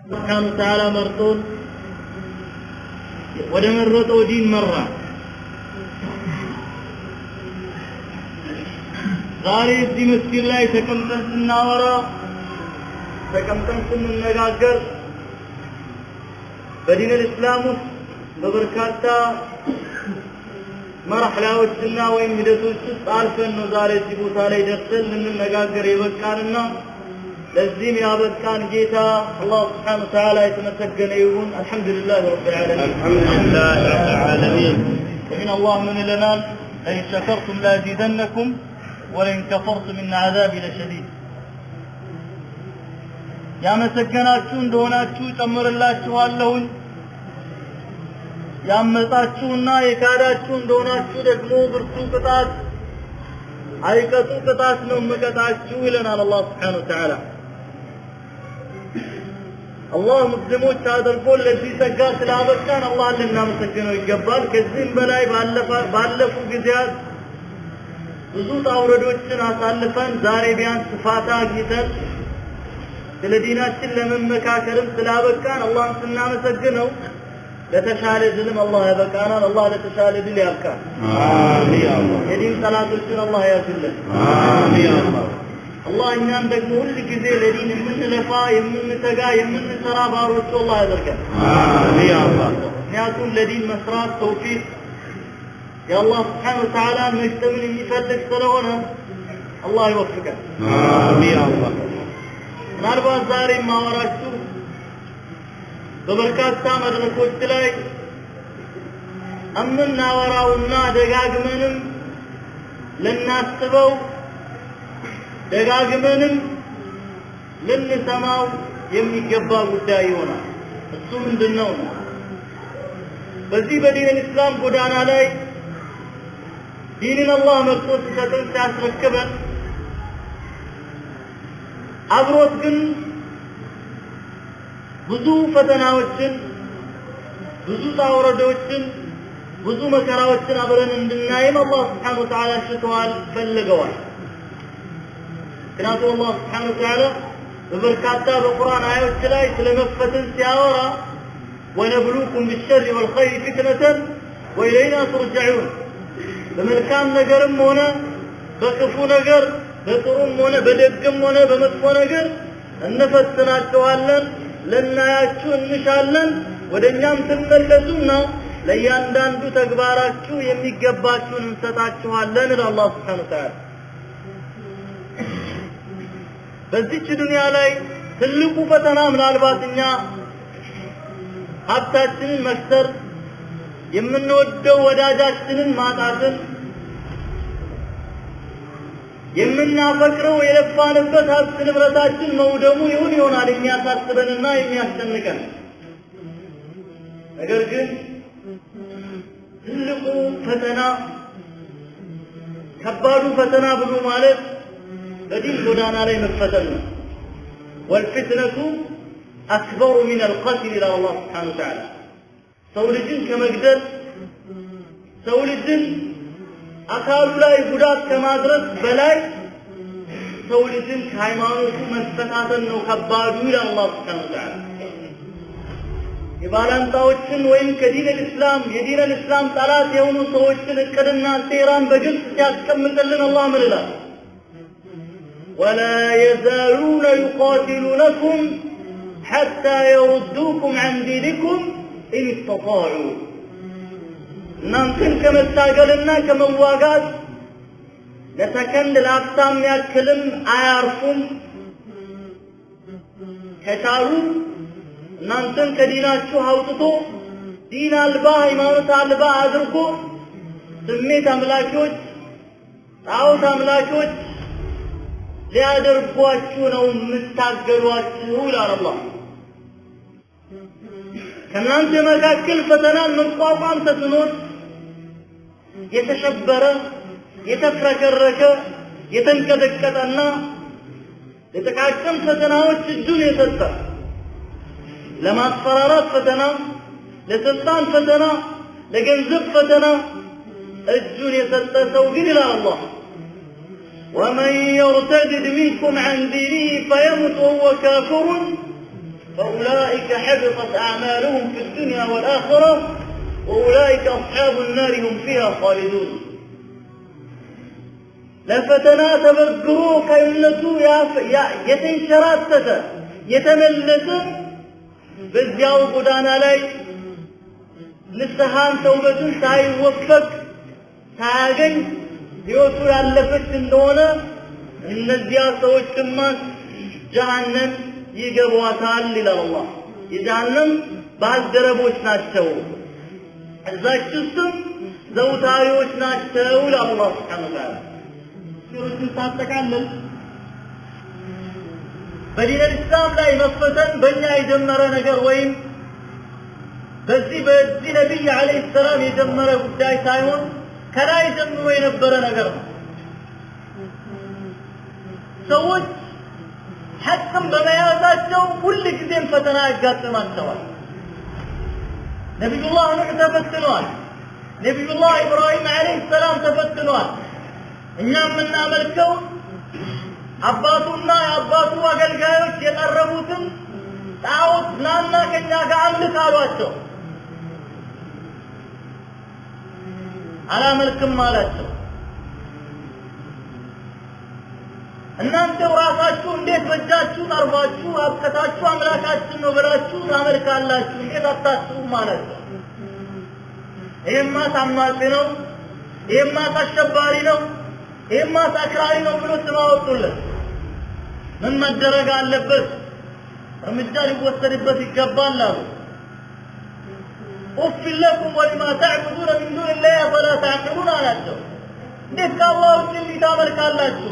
سبحانه وتعالى مرطون ودمرطو دين مرة غاري دي مسكين لا يتكمتن سناورا تكمتن سننقاقر بدين الإسلام ببركاتا مرحلة والسنة ويمدتو السس عارفة انه زاري سيبوتا لي دخل ننقاقر يبكارنا لازم يابد كان جيتا الله سبحانه وتعالى يتمسكن يقول الحمد لله رب العالمين. الحمد لله رب العالمين. ومن الله من لنا لئن شكرتم لازيدنكم ولئن كفرتم إن عذابي لشديد. يا مسكناتكم دوناتكم تمر الله سبحانه يا متاتكم يكاداتكم دوناتكم دقمو برسو قطات አይቀጡ ቅጣት ነው መቀጣችሁ ይለናል አላህ Subhanahu Wa Ta'ala አላህ ሙስሊሞች አድርጎ ለዚህ ጸጋ ስላበቃን አላህ ልናመሰግነው ይገባል ከዚህም በላይ ባለፉ ጊዜያት ብዙ ታውረዶችን አሳልፈን ዛሬ ቢያንስ ፋታ አግኝተን ስለ ዲናችን ለመመካከርም ስላበቃን አላህን ስናመሰግነው ለተሻለ ድልም አላህ ያበቃናል አላህ ለተሻለ ድል ያብቃን አሜን ያ አላህ የዲን ሰላቶችን አላህ ያዝልን አሜን ያ አላህ አላህ እኛን ደግሞ ሁሉ ጊዜ ለዲን የምንለፋ የምንተጋ የምንሰራ ባሮቹ አላህ ያደርገን አሜን ያ አላህ ምክንያቱም ለዲን መስራት ተውፊቅ የአላህ Subhanahu Wa Ta'ala መግጠምን የሚፈልግ ስለሆነ አላህ ይወፍቀን አሜን ያ አላህ ምናልባት ዛሬ ማወራችሁ በበርካታ መድረኮች ላይ አምናወራውና ደጋግመንም ልናስበው ደጋግመንም ልንሰማው የሚገባ ጉዳይ ይሆናል እሱ ምንድነው በዚህ በዲን الاسلام ጎዳና ላይ ዲንን አላህ መጥቶ ሲሰጠን ሲያስረክበን አብሮት ግን ብዙ ፈተናዎችን ብዙ ታውረዶችን ብዙ መከራዎችን አብረን እንድናይም አላህ Subhanahu Wa Ta'ala ሽቷል ፈልገዋል ምክንያቱም አላህ Subhanahu Wa Ta'ala በበርካታ በቁርአን አያዎች ላይ ስለመፈተን ሲያወራ ወነብሉኩም بالشر والخير فتنة وإلينا ترجعون በመልካም ነገርም ሆነ በክፉ ነገር በጥሩም ሆነ በደግም ሆነ በመጥፎ ነገር እንፈትናቸዋለን ለናያችሁ እንሻለን ወደኛም ተመለሱና ለያንዳንዱ ተግባራችሁ የሚገባችሁን እንሰጣችኋለን ኢላ አላህ Subhanahu Wa Ta'ala በዚህ ዱንያ ላይ ትልቁ ፈተና ምናልባት እኛ ሀብታችንን መክሰር የምንወደው ወዳጃችንን ማጣትን የምናፈቅረው የለፋንበት ሀብት ንብረታችን መውደሙ ይሆናል የሚያሳስበንና የሚያስጨንቀን ነገር ግን ትልቁ ፈተና ከባዱ ፈተና ብሎ ማለት በዲን ጎዳና ላይ መፈተን ነው والفتنة أكبر من القتل إلى الله سبحانه وتعالى ሰው ልጅን ከመግደል ሰው ልጅን አካሉ ላይ ጉዳት ከማድረስ በላይ ሰው ልጅን ከሃይማኖቱ መፈታተን ነው ከባዱ ይላል አላህ Subhanahu Wa Ta'ala የባላንጣዎችን ወይም ከዲን الاسلام የዲን الاسلام ጠላት የሆኑ ሰዎችን እቅድና ሴራን በግልጽ ሲያስቀምጥልን አላህ ምን ይላል ولا يزالون يقاتلونكم حتى يردوكم عن دينكم إن استطاعوا እናንተን ከመታገልና ከመዋጋት ለሰከንድ ላፍታም ያክልም አያርፉም ከቻሉ እናንተን ከዲናችሁ አውጥቶ ዲን አልባ ሃይማኖት አልባ አድርጎ ስሜት አምላኪዎች ጣዖት አምላኪዎች ሊያደርጓችሁ ነው የምታገሏችሁ ይላል አላህ ከናንተ መካከል ፈተናን መቋቋም ተስኖት የተሸበረ የተፍረከረከ የተንቀጠቀጠና ለተቃቀም ፈተናዎች እጁን የሰጠ ለማስፈራራት ፈተና ለስልጣን ፈተና ለገንዘብ ፈተና እጁን የሰጠ ሰው ግን ይላል አላህ ومن يرتد منكم عن دينه فيمت وهو كافر فأولئك حبطت أعمالهم في الدنيا والآخرة وأولئك أصحاب النار هم فيها خالدون لفتنا تبذكروا كأنتو يتنشراتت يتملت بزياو قدانا لي لسهان توبة سايوفك ساقن يوتو يالفت اندونا إن الزياسة والشماس جهنم يقبواتها لله يجهنم بعد دربوش ناشتو ذاك جسم زوتايوش ناشتو لله سبحانه وتعالى ሲሮችን ታጠቃለል በዲን الاسلام ላይ መፈተን በእኛ የጀመረ ነገር ወይም በዚህ ነብይ አለይሂ ሰላም የጀመረ ጉዳይ ሳይሆን ከላይ ጀምሮ የነበረ ነገር ነው ሰዎች ሐቅም በመያዛቸው ሁሉ ጊዜም ፈተና ያጋጥማቸዋል ነብዩላህ ኑህ ተፈትነዋል ነብዩላህ ኢብራሂም አለይሂ ሰላም ተፈትነዋል እኛም እናመልከው አባቱና የአባቱ አገልጋዮች የቀረቡትን ጣዖት ናና ከኛ ጋር አምልክ አሏቸው አላመልክም አላቸው እናንተ ራሳችሁ እንዴት በእጃችሁ አርባችሁ አብከታችሁ አምላካችን ነው ብላችሁ ታመልካላችሁ እንዴት አታስቡም አላቸው ይሄማ ታማኝ ነው ይሄማ ተሸባሪ ነው ይሄማ ታክራሪ ነው ብሎ ተማወጡለት ምን መደረግ አለበት እርምጃ ሊወሰድበት ይገባል አሉ أف لكم ولما تعبدون من دون الله فلا تعقلون አላቸው እንዴት ከአላህ ውጭ ታመልካላችሁ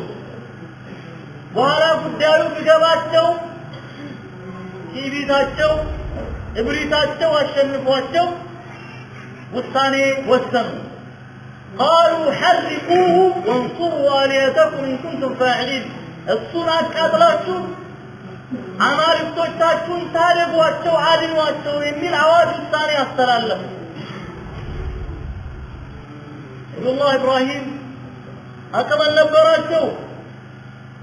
በኋላ ጉዳዩ ቢገባቸው ሲቢታቸው እብሪታቸው አሸንፏቸው ውሳኔ ወሰኑ قالوا حرقوه وانصروا آلهتكم إن كنتم فاعلين እሱን አቃጥላችሁ አማልክቶቻችሁን ታደጓቸው አድኗቸው የሚል አዋጅ ውሳኔ አስተላለፉ ነብዩላህ ኢብራሂም አቀበል ነበራቸው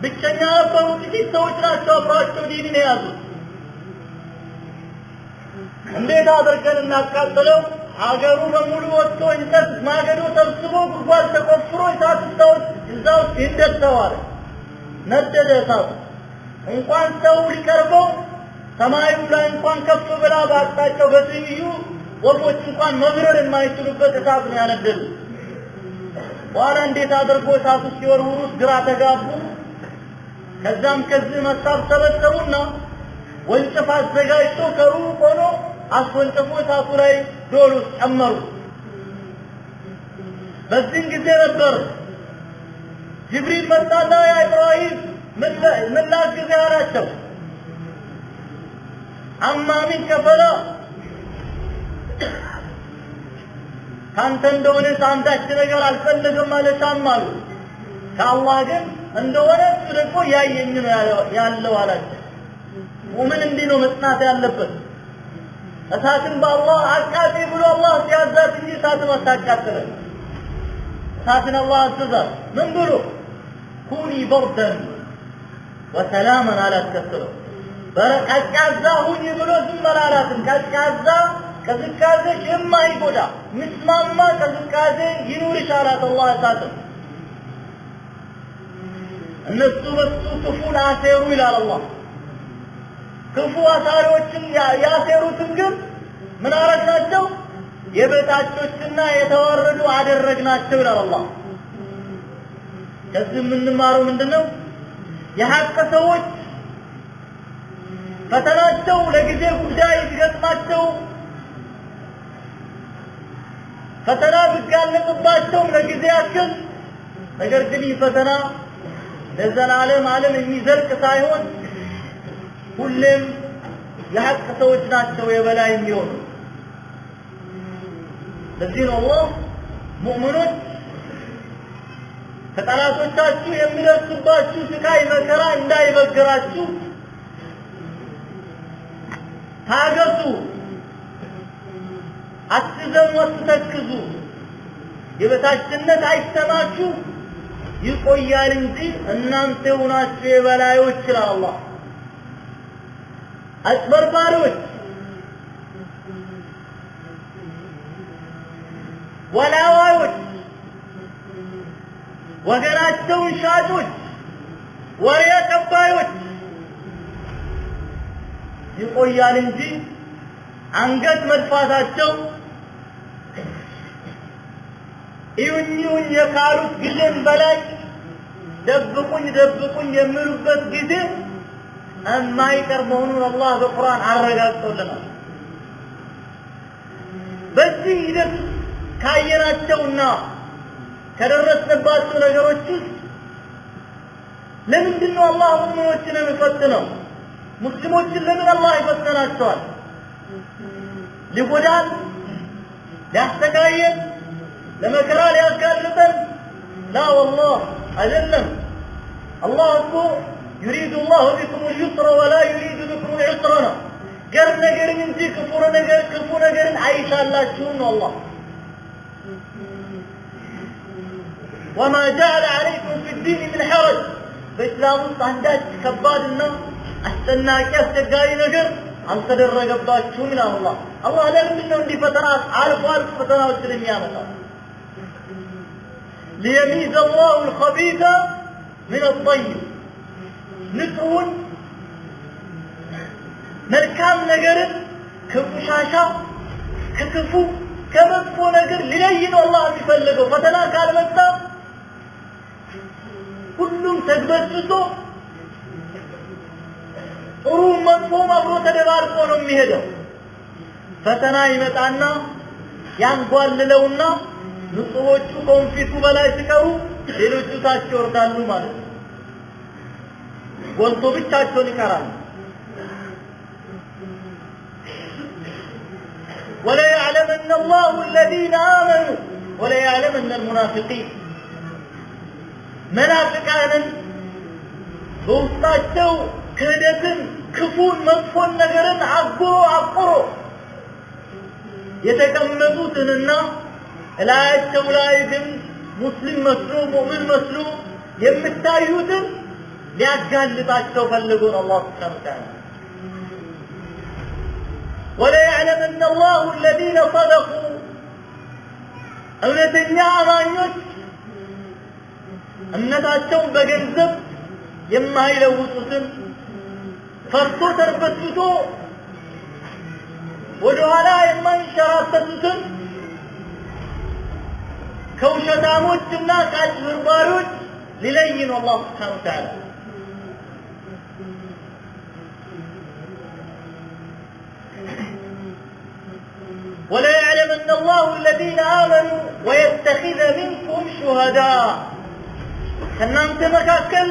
ብቸኛ ነበሩ ጥቂት ሰዎች ናቸው አብራቸው ዲንን የያዙት እንዴት አድርገን እናቃጥለው አገሩ በሙሉ ወጥቶ እንጨት ማገዶ ሰብስቦ ጉድጓድ ተቆፍሮ እሳት እዛው ይንደተዋል ነደደ እሳቱ እንኳን ሰው ሊቀርበው ሰማዩ ላይ እንኳን ከፍ ብላ ባጣቸው በትይዩ ወፎች እንኳን መብረር የማይችሉበት እሳት ነው ያነደዱ በኋላ እንዴት አድርጎ እሳቱ ሲወርውሩት ግራ ተጋቡ ከዛም ከዚህ መሳብ ሰበሰቡና ወንጭፍ አዘጋጅቶ ከሩቅ ሆኖ አስወንጭፎ እሳቱ ላይ ዶሉ ጨመሩ በዚህ ጊዜ ነበር ጅብሪል መጣና ያ ኢብራሂም ምን ላግዝ ያላቸው አማ ሚንከ ፈላ ካንተ እንደሆነ አንዳች ነገር አልፈልግም አለሻም አሉ ከአላህ ግን እንደሆነ ደግሞ ያየኝ ነው ያለው አላቸው ሙእምን እንዲህ ነው መጽናት ያለበት እሳትን በአላህ አቃጢ ብሎ አላህ ሲያዛት እንጂ እሳትን አታቃጥልም እሳትን አላህ አዘዛት ምን ብሎ ኩኒ በርደን ወሰላምን አላስከትለው በረቀዝቃዛ ሁኚ ብሎ ዝም አላላትም ቀዝቃዛ ቅዝቃዜሽ የማይጎዳ ምስማማ ቅዝቃዜ ይኑርሽ አላት አላህ እሳትን እነሱ በሱ ክፉን አሴሩ ይላል አላህ ክፉ አሳሪዎችን ያሴሩትን ግን ምን አረግናቸው የበታቾችና የተወረዱ አደረግናቸው ይላል አላህ ከዚህ የምንማረው ምንድነው የሐቅ ሰዎች ፈተናቸው ለጊዜ ጉዳይ ቢገጥማቸው ፈተና ቢጋለጥባቸው ለጊዜ ያክል ነገር ግን ፈተና ለዘላለም ዓለም የሚዘልቅ ሳይሆን ሁሌም የሐቅ ሰዎች ናቸው የበላይ የሚሆኑ ለዚህ ነው አላህ ሙእሚኖች ከጠላቶቻችሁ የሚደርስባችሁ ስቃይ መከራ እንዳይበግራችሁ ታገሱ አትዘኑ አትተክዙ የበታችነት አይሰማችሁ ይቆያል እንጂ እናንተ ሆናችሁ የበላዮች ይላል አላህ አጭበርባሪዎች ወላዋዮች ወገናቸውን ሻጮች ወሬ አቀባዮች ይቆያል እንጂ አንገት መድፋታቸው ይሁን የካሉት ጊዜም በላይ ደብቁኝ የሚሉበት ጊዜ የማይቀር መሆኑን አላህ በቁርአን አረጋግጦልናል። በዚህ ሂደት ካየናቸውና ከደረስንባቸው ነገሮች ውስጥ ለምንድን ነው አላህ ሙእሚኖችን የሚፈትነው? ሙስሊሞችን ለምን አላህ ይፈትናቸዋል? ሊጎዳን፣ ሊያስተጋየን፣ ለመከራ ሊያጋልጠን? ላ ወላህ አይደለም። አላህ እኮ يريد الله بكم اليسر ولا يريد بكم العسر ነው። ገር ነገርን እንጂ ክፉ ነገርን አይሻላችሁም ነው አላህ። وما جعل عليكم في الدين من حرج በእስላም ውስጥ አንዳች ከባድና አስጨናቂ አስቸጋሪ ነገር አልተደረገባችሁም ይላል አላህ። አላህ ለምንድን ነው እንዲህ ፈተና አልፎ ፈተናዎችን የሚያመጣው? ليميز الله الخبيث من الطيب ንጹህን መልካም ነገርን ከቆሻሻ ከክፉ ከመጥፎ ነገር ሊለይ ነው አላህ የሚፈልገው። ፈተና ካልመጣ ሁሉም ተግበስብሶ ጥሩ መጥፎም አብሮ ተደባርቆ ነው የሚሄደው። ፈተና ይመጣና ያንጓልለውና ንጹሆቹ ከወንፊቱ በላይ ሲቀሩ ሌሎቹ ታች ይወርዳሉ ማለት ነው። ጎልቶ ብቻቸውን ይቀራሉ። ولا يعلمن الله الذين آمنوا ولا يعلمن المنافقين منافقان በውስጣቸው ክህደትን ክፉን መጥፎን ነገርን አቁሮ የተቀመጡትንና እላያቸው ላይ ግን ሙስሊም መስሎ ሙእሚን መስሎ የምታዩትን ሊያጋልጣቸው ፈልጎ ነው አላህ ሱብሓነሁ ወተዓላ። ولا يعلمن الله الذين صدقوا እውነተኛ አማኞች እምነታቸውን በገንዘብ የማይለውጡትን ፈርቶ ተርበትቶ ወደ ኋላ የማይንሸራተቱትን ከውሸታሞችና ከአጭበርባሪዎች ሊለይ ነው አላህ ሱብሓነሁ ወተዓላ። ولا يعلمن الله الذين آمنوا ويتخذ منكم شهداء ከእናንተ መካከል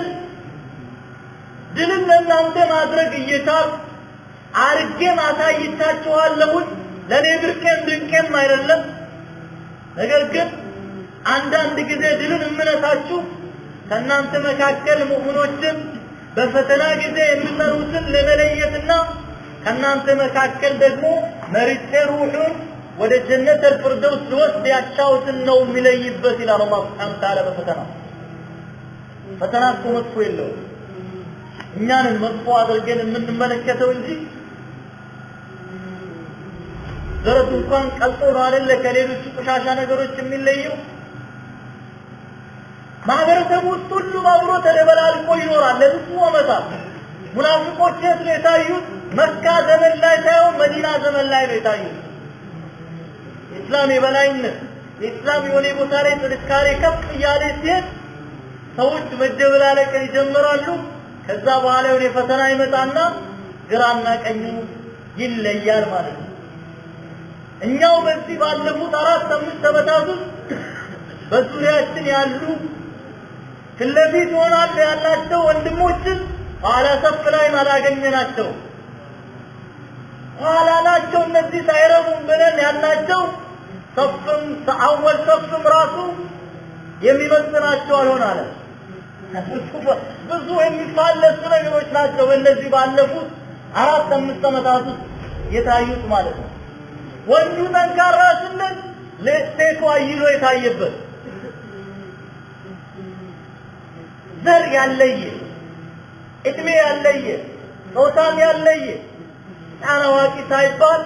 ድልን ለእናንተ ማድረግ እየቻል አርጌ ማሳይታችኋለሁኝ ለእኔ ብርቄም ድንቄም አይደለም። ነገር ግን አንዳንድ ጊዜ ድልን እምነታችሁ ከእናንተ መካከል ሙእሚኖችን በፈተና ጊዜ የሚመሩትን ለመለየትና ከእናንተ መካከል ደግሞ መርጬ ሩሑን ወደ ጀነት አልፊርደውስ ልወስድ ያሻውትን ነው የሚለይበት ይላል አላህ ሱብሓነሁ ወተዓላ። ፈተና እኮ መጥፎ የለውም። እኛንን መጥፎ አድርገን የምንመለከተው እንጂ ዘረቱ እንኳን ቀልጦ ነው አይደለ ከሌሎች ቆሻሻ ነገሮች የሚለየው። ማህበረሰቡ ውስጥ ሁሉም አብሮ ተደበላልቆ ይኖራል ለብዙ ዓመታት። ሙናፊቆች የት ነው የታዩት? መካ ዘመን ላይ ሳይሆን መዲና ዘመን ላይ ነው የታዩት። ኢስላም የበላይነት ኢስላም የሆነ ቦታ ላይ ጥንካሬ ከፍ እያለ ሲሄድ ሰዎች መደበላለቅን ይጀምራሉ። ከዛ በኋላ የሆነ ፈተና ይመጣና ግራና ቀኙ ይለያል ማለት ነው። እኛው በዚህ ባለፉት 4-5 ዓመታት ውስጥ በዙሪያችን ያሉ ከለፊት ሆናል ያላቸው ወንድሞችን ኋላ ሰፍ ላይ ማላገኘናቸው ኋላ ናቸው እነዚህ ሳይረቡም ብለን ያልናቸው ሰፍም አወል ሰፍም ራሱ የሚመስላቸው አልሆነ አለ ብዙ የሚፋለሱ ነገሮች ናቸው በእነዚህ ባለፉት 4-5 ዓመታት ውስጥ የታዩት ማለት ነው ወንዱ ጠንካራ ስንል ለሴቷ ይሎ የታየበት ዘር ያለየ እድሜ ያለየ ጾታም ያለየ አናዋቂ ሳይባል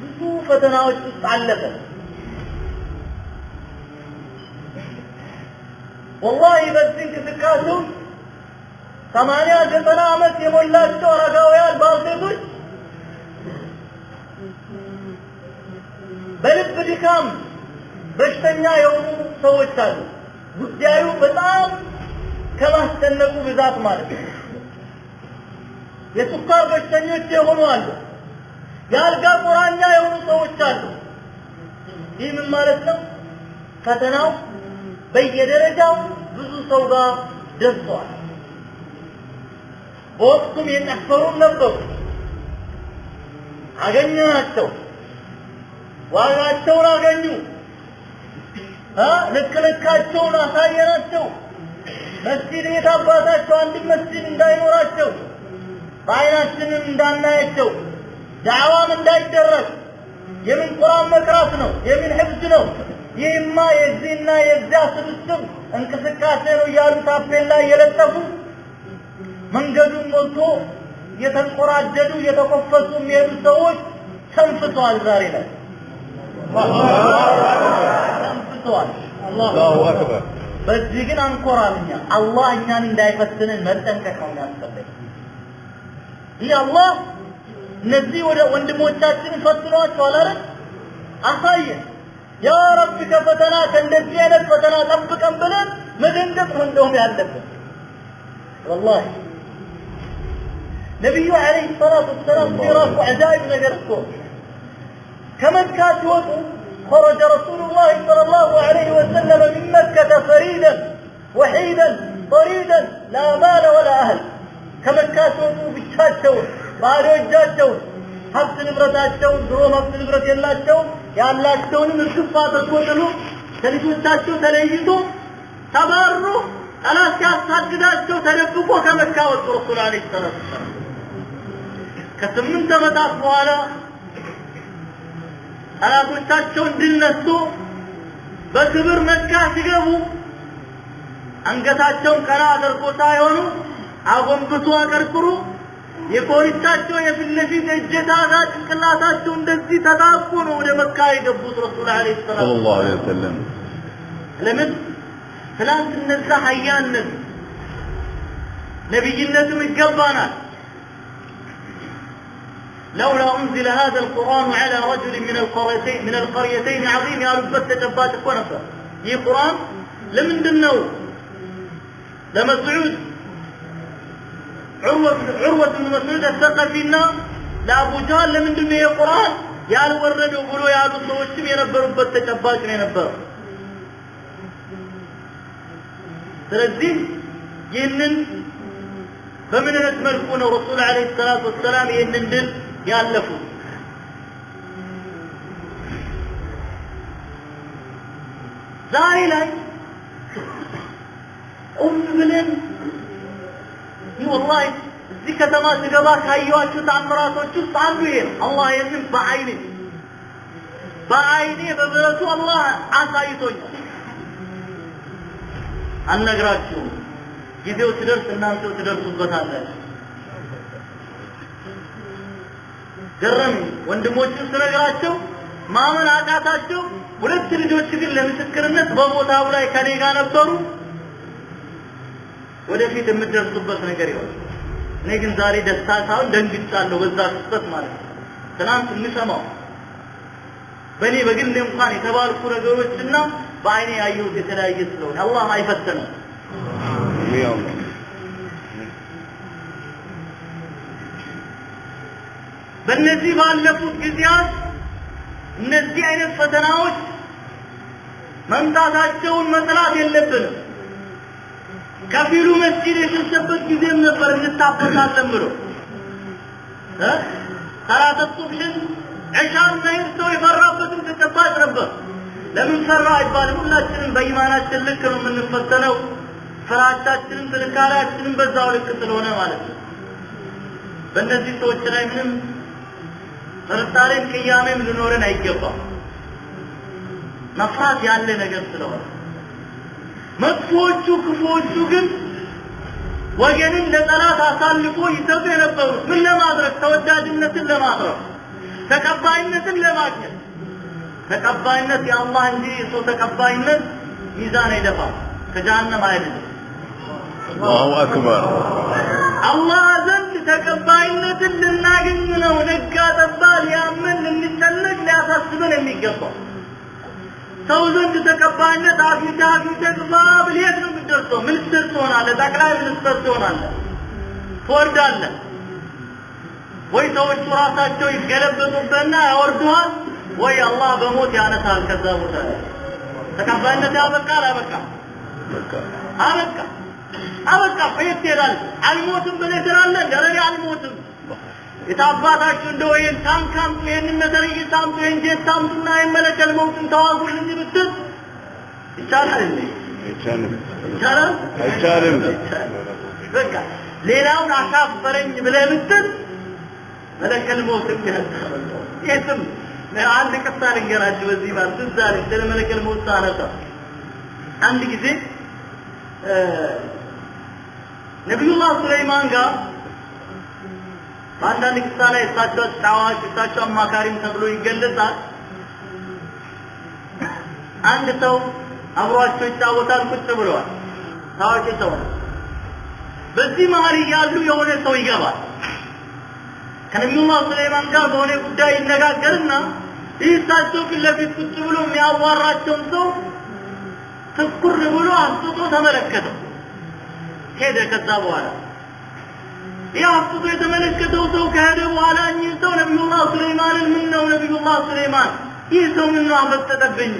ብዙ ፈተናዎች ውስጥ አለፈ والله በዚህ እንቅስቃሴው 80-90 ዓመት የሞላቸው አረጋውያን ባልቴቶች በልብ ድካም በሽተኛ የሆኑ ሰዎች አሉ ጉዳዩ በጣም ከማስጨነቁ ብዛት ማለት ነው የስኳር በሽተኞች የሆኑ አሉ የአልጋ ቁራኛ የሆኑ ሰዎች አሉ ይህ ምን ማለት ነው ፈተናው በየደረጃው ብዙ ሰው ጋር ደርሷል ወቅቱም የጠፈሩ ነበሩ አገኘናቸው ዋጋቸውን አገኙ ልክልካቸውን አሳየናቸው መስጊድ የታባታቸው አንድ መስጊድ እንዳይኖራቸው በአይናችንም እንዳናያቸው ዳዕዋም እንዳይደረግ የምን ቁርአን መቅራት ነው የምን ህፍዝ ነው ይህማ የዚህና የዚያ ስብስብ እንቅስቃሴ ነው እያሉ ታፔላ እየለጠፉ መንገዱን ሞልቶ የተንቆራደዱ የተኮፈሱ የሚሄዱ ሰዎች ሰንፍተዋል ዛሬ ላይ ሰንፍተዋል አላሁ አክበር በዚህ ግን አንኮራልኛ አላህ እኛን እንዳይፈትንን መጠንቀቅ ነው ያስፈልጋል ይህ አላህ እነዚህ ወደ ወንድሞቻችን ፈትኗቸዋል አይደል አሳየ ያ ረብ ከፈተና ከእንደዚህ አይነት ፈተና ጠብቀን ብለን መደንገጥ ነው እንደውም ያለብን والله ነብዩ አለይሂ ሰላቱ ወሰላም ሲራሱ አጃኢብ ነገር እኮ ከመካ ሲወጡ خرج رسول الله صلى الله عليه وسلم من مكة فريدا وحيدا طريدا لا مال ولا أهل كمكة ሲወጡ ብቻቸውን ባዶ እጃቸውን ሀብት ንብረታቸው ድሮ ሀብት ንብረት የላቸው ያላቸውንም እርግፍ አድርጎ ጥሎ ከልጆቻቸው ተለይቶ ተባሩ ጠላት ሲያሳድዳቸው ተደብቆ ከመካ ወጡ ረሱል አለይሂ ሰላቱ ወሰላም ከ8 ዓመታት በኋላ ጠላቶቻቸውን ድል ነስቶ በክብር መካ ሲገቡ አንገታቸውን ቀና አድርጎ ሳይሆኑ አጎንብሶ አቀርቅሩ የኮሪታቸው የፍለፊት እጀታና ጭንቅላታቸው እንደዚህ ተጣብቆ ነው ወደ መካ የገቡት ረሱል አለይሂ ሰላቱ ወሰለም ለምን ትላንት እነዛ ሀያነት ነብይነትም ይገባናል لولا أنزل هذا القرآن على رجل من القريتين عظيم يا رب تجبات كنفة هي قرآن لمن دنو لمسعود عروة بن مسعود الثقفينا لأبو جهل لمن دنو هي قرآن يا الورد وقولوا يا رب وشم ينبروا بتجبات ينبروا ስለዚህ ይህንን በምን አይነት መልኩ ነው ረሱል አለይሂ ሰላቱ ወሰላም ይህንን ድል ያለፉት ዛሬ ላይ ብለን والله እዚህ ከተማ ስገባ ካየኋቸው ተአምራቶች ውስጥ አንዱ ይሄ ነው አላህ የዝም በአይኔ በብረቱ አላህ አሳይቶኛል አልነግራችሁም ጊዜው ሲደርስ እናንተ ትደርሱበታላችሁ ገረም ወንድሞቹ ስለግራቸው ማመን አቃታቸው ሁለት ልጆች ግን ለምስክርነት በቦታው ላይ ከኔ ጋር ነበሩ ወደፊት የምትደርሱበት ነገር ይሆናል እኔ ግን ዛሬ ደስታ ሳይሆን ደንግጫለሁ በዛ ክስተት ማለት ነው ትናንት እንሰማው በእኔ በግል እንኳን የተባልኩ ነገሮችና በአይኔ ያየሁት የተለያየ ስለሆነ አላህ አይፈተንም በእነዚህ ባለፉት ጊዜያት እነዚህ አይነት ፈተናዎች መምጣታቸውን መጥላት የለብንም ከፊሉ መስጊድ የሸሸበት ጊዜም ነበር እንታፈሳለን ብሎ ሰላተ ሱብህን ዒሻን ነይር ሰው የፈራበትም ተጨባጭ ነበር ለምን ሰራ አይባልም ሁላችንም በኢማናችን ልክ ነው የምንፈተነው ፍራቻችንም ጥንካሬያችንም በዛው ልክ ስለሆነ ማለት ነው በእነዚህ ሰዎች ላይ ምንም ጥርጣሬም ቅያሜም ሊኖረን አይገባም መፍራት ያለ ነገር ስለሆነ መጥፎቹ ክፉዎቹ ግን ወገንን ለጠላት አሳልፎ ይሰጡ የነበሩ ምን ለማድረግ ተወዳጅነትን ለማድረግ ተቀባይነትን ለማግኘት ተቀባይነት የአላህ እንጂ ሰው ተቀባይነት ሚዛን አይደፋም ከጀሃነም አይደለም አላሁ አክበር አላህ ዘንድ ተቀባይነትን ልናገኝ ነው ነጋ ጠባ ሊያምን ልንጨነቅ ሊያሳስበን የሚገባው ሰው ዘንድ ተቀባይነት አግኝታ ግባ ብለህ ነው የምትደርሰው ምን ትሆናለህ ጠቅላይ ሚኒስትር ትሆናለህ ትወርዳለህ ወይ ሰዎቹ ራሳቸው ይገለበጡበትና ያወርዱሃል ወይ አላህ በሞት ያነሳል ከዛ ቦታ ተቀባይነት ያበቃል አበቃ ፈየት ይላል አልሞትም ብለህ ትላለህ ደረጃ አልሞትም የታባታችሁ እንደው ይሄን ታንካም ይሄንን ነገር ይሳምጡ እንጂ ታምጡና የመለከል ሞትን ተዋጉልኝ ብትል ይቻላል አይቻልም በቃ ሌላውን አሻፈረኝ ብለህ ብትል መለከል ሞትን የትም አንድ ቅሳ ልንገራችሁ በዚህ ማለት ዛሬ ስለ መለከል ሞት ታነሳ አንድ ጊዜ ነብዩላህ ሱለይማን ጋር አንዳንድ ቅሳ ላይ እሳቸው ጣዋቂ እሳቸው አማካሪም ተብሎ ይገለጻል አንድ ሰው አብሯቸው ይጫወታል ቁጭ ብለዋል ታዋቂ ሰው በዚህ መሃል ያሉ የሆነ ሰው ይገባል ከነብዩላህ ሱለይማን ጋር በሆነ ጉዳይ ይነጋገርና እሳቸው ለፊት ቁጭ ብሎ የሚያዋራቸው ሰው ትኩር ብሎ አስጥቶ ተመለከተው ሄደ ከዛ በኋላ ያፍጡ የተመለከተው ሰው ከሄደ በኋላ እኚህ ሰው ነብዩላህ ሱለይማንን ምን ነው ነብዩላህ ሱለይማን ይህ ሰው ምን ነው አፈጠጠብኝ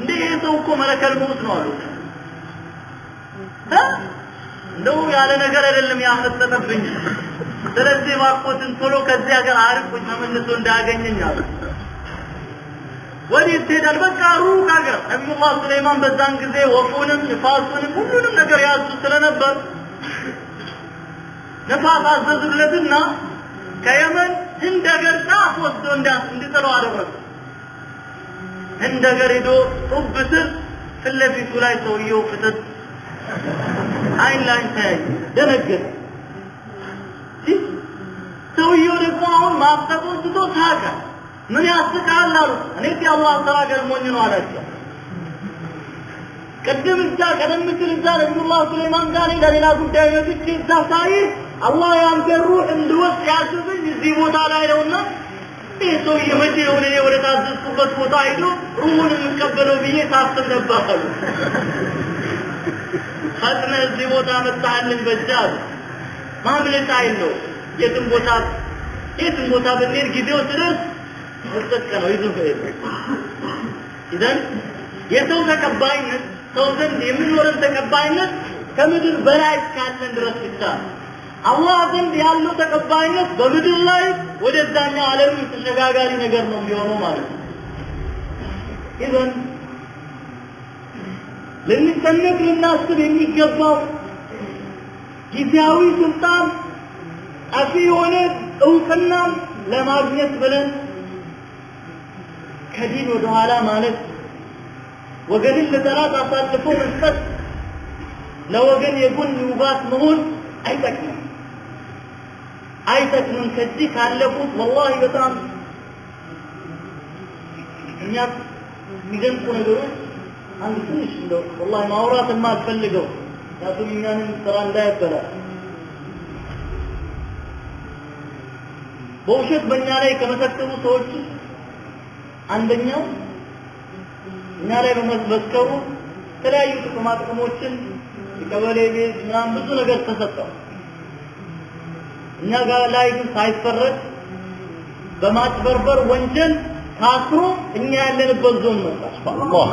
እንዴ ሰው እኮ መለከል ሞት ነው አሉ እንደው ያለ ነገር አይደለም ያፈጠጠብኝ ስለዚህ ማቆትን ቶሎ ከዚህ ሀገር አርቁኝ ተመልሶ እንዳያገኘኝ አሉ ወዲህ ተዳል በቃ ሩቅ ሀገር ነብዩላህ ሱለይማን በዛን ጊዜ ወፉንም ንፋሱንም ሁሉንም ነገር ያዙ ስለነበር ነፋስ አዘዙለትና ከየመን እንደገር ጫፍ ወስዶ እንዲጥለው አደረጉ እንደገር ሄዶ ጡብ ስር ፍለፊቱ ላይ ሰውየው ፍጥጥ አይን ላይ ታየ ደነገጠ ሰውየው ደግሞ አሁን ማፍጠጡን ትቶ ሳቀ ምን ያስቃል አሉ እኔ የአላህ ስራ ገርሞኝ ነው አላቸው ቀደም ቀደም ሲል ነብዩላህ ሱለይማን ጋር ለሌላ ጉዳይ ወጥቼ ሳሳይ አላህ ያንገሩ እንድወስ ያዘዘኝ እዚህ ቦታ ላይ ነውና እሱ የመጀመሪያው ወደ ታዘዝኩበት ቦታ ሄዶ ሩሁን እንቀበለው ብዬ ታስብ ነበር አሉ ፈጥነ እዚህ ቦታ መጣልን በጃል ማምለጥ አይለው የትም ቦታ በሚል ጊዜው ድረስ ወጥተከው ይዙ ኢዳን የሰው ተቀባይነት ሰው ዘንድ የሚኖረው ተቀባይነት ከምድር በላይ ካለን ድረስ ብቻ አላህ ዘንድ ያለው ተቀባይነት በምድር ላይ ወደዛኛው ዓለም ተሸጋጋሪ ነገር ነው የሚሆነው ማለት ነው ኢዳን ለሚሰነቅ ልናስብ የሚገባው ጊዜያዊ ስልጣን አፊ የሆነ እውቅና ለማግኘት ብለን ከዲን ወደ ኋላ ማለት ወገንን ለጠላት አሳልፎ መስጠት ለወገን የጎን ውባት መሆን አይጠቅምም ከዚህ ካለፉት والله በጣም እኛ የሚደንቁ ነገሮች አንድ ትንሽ እንደው والله ማውራት የማልፈልገው ያቱም እኛንም ስራ እንዳይበላል በውሸት በእኛ ላይ ከመሰከሩ ሰዎች አንደኛው እኛ ላይ በመስከሩ ተለያዩ ጥቅሞችን የቀበሌ ቤት ምናምን ብዙ ነገር ተሰጠው እኛ ጋር ላይ ግን ሳይፈረድ በማጭበርበር ወንጀል ታስሮ እኛ ያለንበት ዞን መጣ ሱብሃንአላህ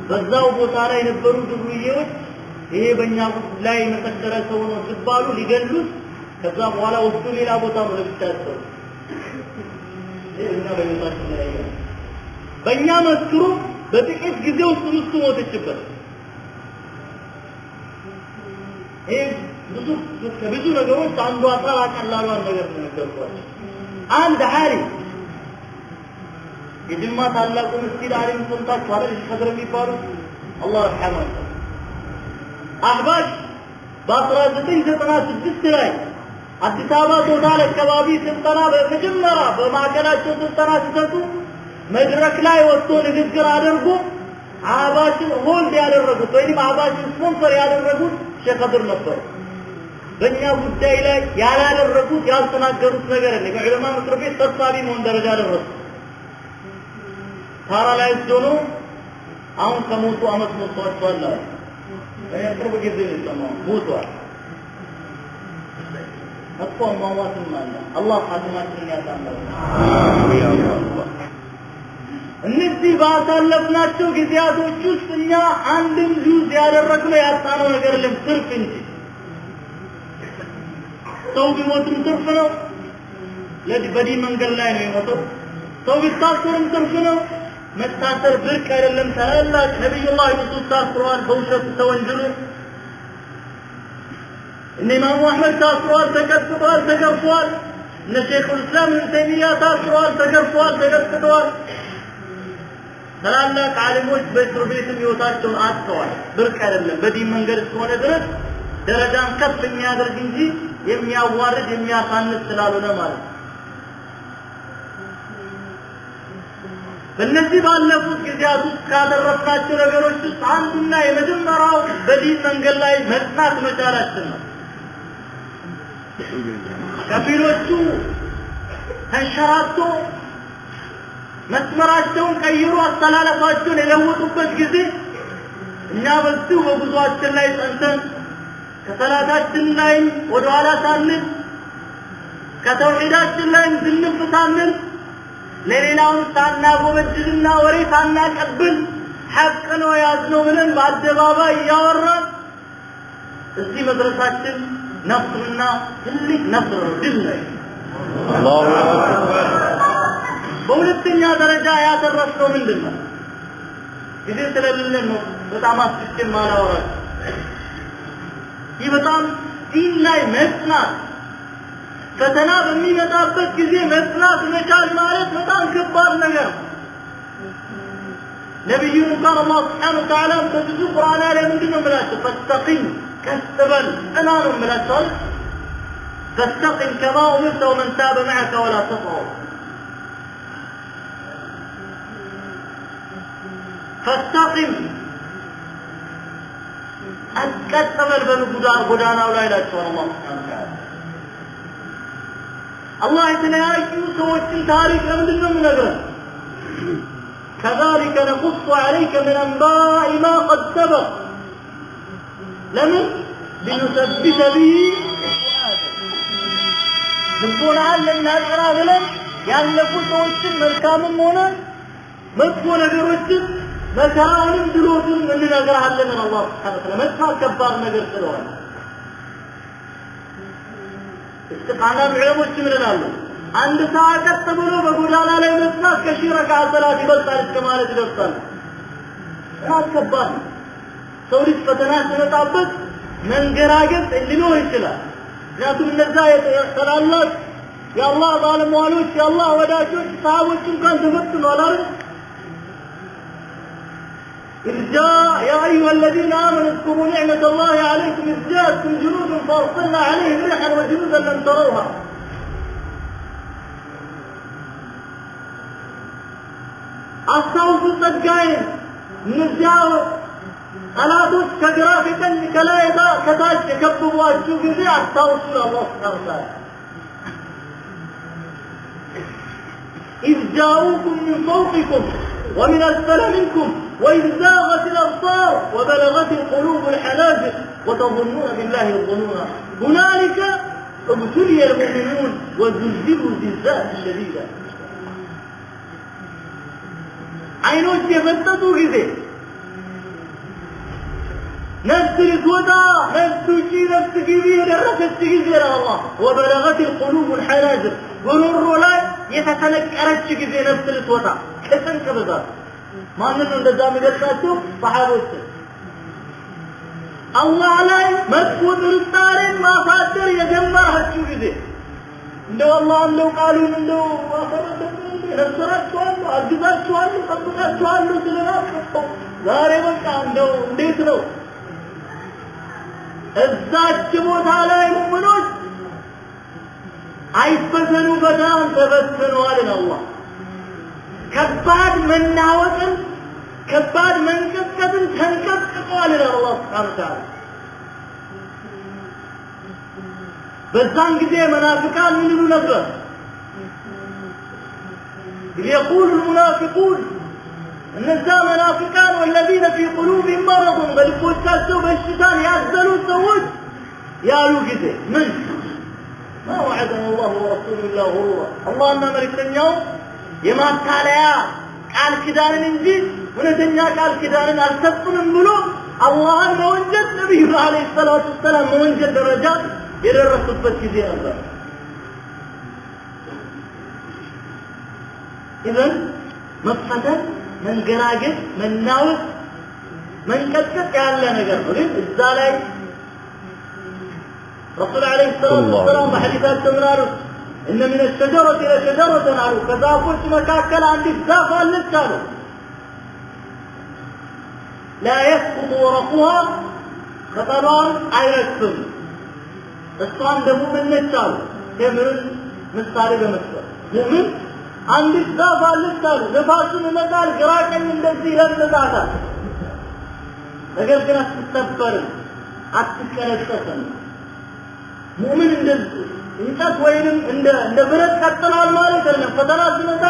በዛው ቦታ ላይ የነበሩ ድሩዬዎች ይሄ በእኛ ላይ መሰከረ ሰው ነው ሲባሉ ሊገሉት ከዛ በኋላ ወስዶ ሌላ ቦታ ነው ለብቻቸው በእኛ መስክሩ በጥቂት ጊዜ ውስጥ ሚስቱ ሞተችበት። ብዙ ነገሮች አንዱ አጣራ ቀላሏን ነገር ተነገርኳል። አንድ ሐሪም የጅማ ታላቁ መስጊድ ሐሪም ሰምታችሁ አይደል? ሸድር የሚባሉ አላህ ይርሐማቸው አህባሽ በ1996 ላይ አዲስ አበባ ቶታል አካባቢ ስልጠና በመጀመሪያ በማዕከላቸው ስልጠና ሲሰጡ መድረክ ላይ ወጥቶ ንግግር አድርጎ አህባሽን ሆልድ ያደረጉት ወይም አህባሽን ስፖንሰር ያደረጉት ሼክ ከድር ነበሩ። በእኛ ጉዳይ ላይ ያላደረጉት ያልተናገሩት ነገር የለም። የዑለማ ምክር ቤት ተሳቢ መሆን ደረጃ ደረሱ። ፓራላይዝድ ሆኖ አሁን ከሞቱ አመት ሞቷቸዋል አለ። ቅርብ ጊዜ ነው የሰማው ሞቷል። እኮ ማዋትም አለ። አላህ ሀገራችንን ያሳምረው። እነዚህ ባሳለፍናቸው ጊዜያቶች ውስጥ እኛ አንድም ጁዝ ያደረግነው ያጣነው ነገር የለም ትርፍ እንጂ። ሰው ቢሞትም ትርፍ ነው። በዲን መንገድ ላይ ነው የሞተው። ሰው ቢታሰርም ትርፍ ነው። መታሰር ብርቅ አይደለም። ታላላቅ ነብዩላህ ዩሱፍ ታስረዋል በውሸት ተወንጅሎ። እነ ኢማሙ አህመድ ታስረዋል፣ ተቀጥቅጠዋል፣ ተገርፈዋል። እነ ሼኹል ኢስላም ኢብኑ ተይሚያ ታስረዋል፣ ተገርፈዋል፣ ተቀጥቅጠዋል። ታላላቅ ዓሊሞች በእስር ቤትም ሕይወታቸውን አጥተዋል። ብርቅ አይደለም። በዲን መንገድ እስከሆነ ድረስ ደረጃን ከፍ የሚያደርግ እንጂ የሚያዋርድ የሚያሳንስ ስላልሆነ ማለት ነው። በእነዚህ ባለፉት ጊዜያት ውስጥ ካደረግናቸው ነገሮች ውስጥ አንዱና የመጀመሪያው በዲን መንገድ ላይ መጽናት መቻላችን ነው። ከፊሎቹ ተንሸራቶ መስመራቸውን ቀይሮ አስተላለፋቸውን የለወጡበት ጊዜ እኛ በዚሁ በጉዟችን ላይ ጸንተን ከሰላታችን ላይ ወደ ኋላ ሳንል ከተውሂዳችን ላይ ዝንፍ ሳንል ለሌላውን ሳናጎበድልና ወሬ ሳናቀብል ሐቅ ነው ያዝነው ብለን በአደባባይ እያወራን እዚህ መድረሳችን ነፍስና ትልቅ ነፍስ ነው። ድል ነው። አላሁ አክበር። በሁለተኛ ደረጃ ያተረፍነው ምንድን ነው? ጊዜ ስለሌለን ነው በጣም አስፍቼ ማላወራችሁ። ይህ በጣም ዲን ላይ መጽናት ፈተና በሚመጣበት ጊዜ መጽናት መቻል ማለት በጣም ከባድ ነገር ነው። ነብዩ እንኳን አላህ Subhanahu Wa Ta'ala በብዙ ቁርአን ላይ ምንድን ነው የምላቸው? ፈስተቂም ከስተበል እና ነው የምላቸው። ፈስተቂም ከማ ኡምርተ ወመን ታበ መዐከ ወላ ተጥገው። ፈስተቂም አትቀጥበል በጎዳናው ላይ ላቸው አላህ Subhanahu Wa Ta'ala። الله የተለያዩ ሰዎችን ታሪክ ለምንድን ነው የምነግረን? كذلك نقص عليك من أنباء ما قد سبق لمن لنثبت به ልቦና ለናጥራ ብለን ያለፉ ሰዎችን መልካምም ሆነ መጥፎ ነገሮችን መከራውንም ድሎቱን እንነግራለን። አላህ Subhanahu Wa Ta'ala መጥፋ ከባድ ነገር ስለሆነ استقامة بعلموች ምን ይላሉ? አንድ ሰዓት ቀጥ ብሎ በጎዳና ላይ መስራት ከሽረካ ሰላት ይበልጣል እስከማለት ይደርሳል። ከባድ ሰው ልጅ ፈተና ሲመጣበት መንገራገጥ ሊኖር ይችላል። ምክንያቱም እነዛ የተላላቅ የአላህ ባለሟሎች የአላህ ወዳጆች ሰሃቦች እንኳን ተፈትነዋል አይደል? إرجاء يا أيها الذين آمنوا اذكروا نعمة الله عليكم إذ جاءتكم جنود فأرسلنا عليهم ريحا وجنودا لم تروها. أستوفوا الصدقين نزاو صلاتوش كجرافة كلايدا كتاج يكببوا الشوق ذي أستوفوا الله سبحانه وتعالى. إذ جاءوكم من فوقكم ومن أسفل منكم وإذ زاغت الأبصار وبلغت القلوب الحناجر وتظنون بالله الظنون هنالك ابتلي المؤمنون وزلزلوا زلزالا شديدا. عينوش يفتتوا كذا نفس الكوتا نفس الشيء نفس كبير نفس كبير الله وبلغت القلوب الحناجر ጉሮሮ ላይ የተተነቀረች ጊዜ ነፍስ ልትወጣ ከጭንቅ ብዛት ማንን እንደዛ የሚገልጻቸው ሰሃቦች አላህ ላይ መጥፎ ጥርጣሬን ማሳደር የጀመረችው ጊዜ እንደው አላህ እንደው ቃሉን እንደው ረስራቸዋል አግዛቸዋል ጠብቃቸዋል ስለናፈቀው ዛሬ በቃ እንደው እንዴት ነው እዛች ቦታ ላይ ሙእሚኖች አይፈተኑ በጣም ተፈትነዋል አላህ ከባድ መናወጥን ከባድ መንቀጥቀጥን ተንቀጥቅጠዋል አላህ Subhanahu Wa Ta'ala በዛን ጊዜ መናፍቃን ምን ይሉ ነበር يقول المنافقون እነዛ መናፍቃን والذين في قلوبهم مرض በልቦቻቸው በሽታን ያዘሉ ሰዎች ያሉ ጊዜ ምን ما وعدنا الله ورسوله الا غرورا اللهم መልእክተኛው የማታለያ ቃል ኪዳንን እንጂ እውነተኛ ቃል ኪዳንን አልሰጡንም ብሎ አላህን መወንጀል ነብዩ አለይሂ ሰላቱ ወሰለም መወንጀል ደረጃ የደረሱበት ጊዜ ነበር إذن መፈተን መንገራገጥ መናወጥ መንቀጥቀጥ ያለ ነገር ነው ግን እዛ ላይ رسول عليه الصلاة والسلام بحديثات تمرار إن من الشجرة إلى شجرة عروق كذا قلت مكاكل عندي الزافة للتالو لا يسقط ورقها خطران عيرتهم الصان ده مؤمن للتالو تمر مستاري بمستر مؤمن عندي الزافة للتالو نفاسون المدال قراكا من دزيلا للزافة لقد كانت تستبر أتكالتكسن ሙእሚን እንደዚህ እንጨት ወይንም እንደ ብረት ቀጥላል ማለት አይደለም ፈተና ሲመጣ